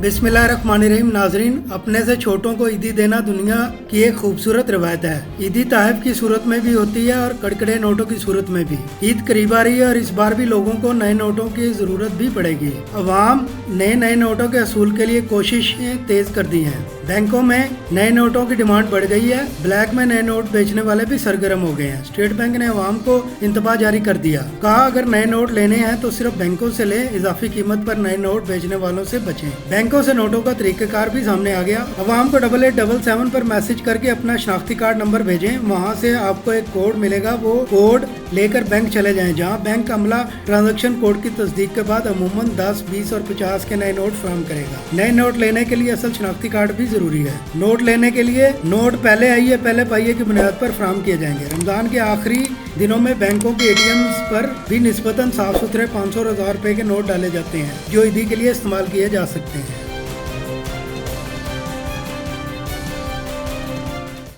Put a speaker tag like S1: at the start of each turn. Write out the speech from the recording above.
S1: बिस्मिल्लाहिर्रहमानिर्रहीम। नाजरीन, अपने से छोटों को ईदी देना दुनिया की एक खूबसूरत रवायत है। ईदी तहफ की सूरत में भी होती है और कड़कड़े नोटों की सूरत में भी। ईद करीब आ रही है और इस बार भी लोगों को नए नोटों की जरूरत भी पड़ेगी। अवाम नए नोटों के असूल के लिए कोशिशें तेज कर दी हैं। बैंकों में नए नोटों की डिमांड बढ़ गई है। ब्लैक में नए नोट बेचने वाले भी सरगर्म हो गए हैं। स्टेट बैंक ने अवाम को इंतबाह जारी कर दिया। कहा, अगर नए नोट लेने हैं तो सिर्फ बैंकों से ले, इजाफी कीमत पर नए नोट बेचने वालों से बचें। बैंकों से नोटों का तरीकाकार भी सामने आ गया। अवाम को 8877 पर मैसेज करके अपना शनाख्ती कार्ड नंबर भेजें। वहां से आपको एक कोड मिलेगा, वो कोड लेकर बैंक चले जाएं, जहां बैंक का अमला ट्रांजैक्शन कोड की तस्दीक के बाद अमूमन 10, 20 और 50 के नए नोट फराहम करेगा। नए नोट लेने के लिए असल शनाख्ती कार्ड भी जरूरी है। नोट लेने के लिए नोट पहले आइए पहले पाइए की बुनियाद पर फराहम किए जाएंगे। रमजान के आखिरी दिनों में बैंकों के ATMs पर भी निस्बतन साफ सुथरे 500 और 1000 रुपए के नोट डाले जाते हैं, जो ईदी के लिए इस्तेमाल किए जा सकते हैं।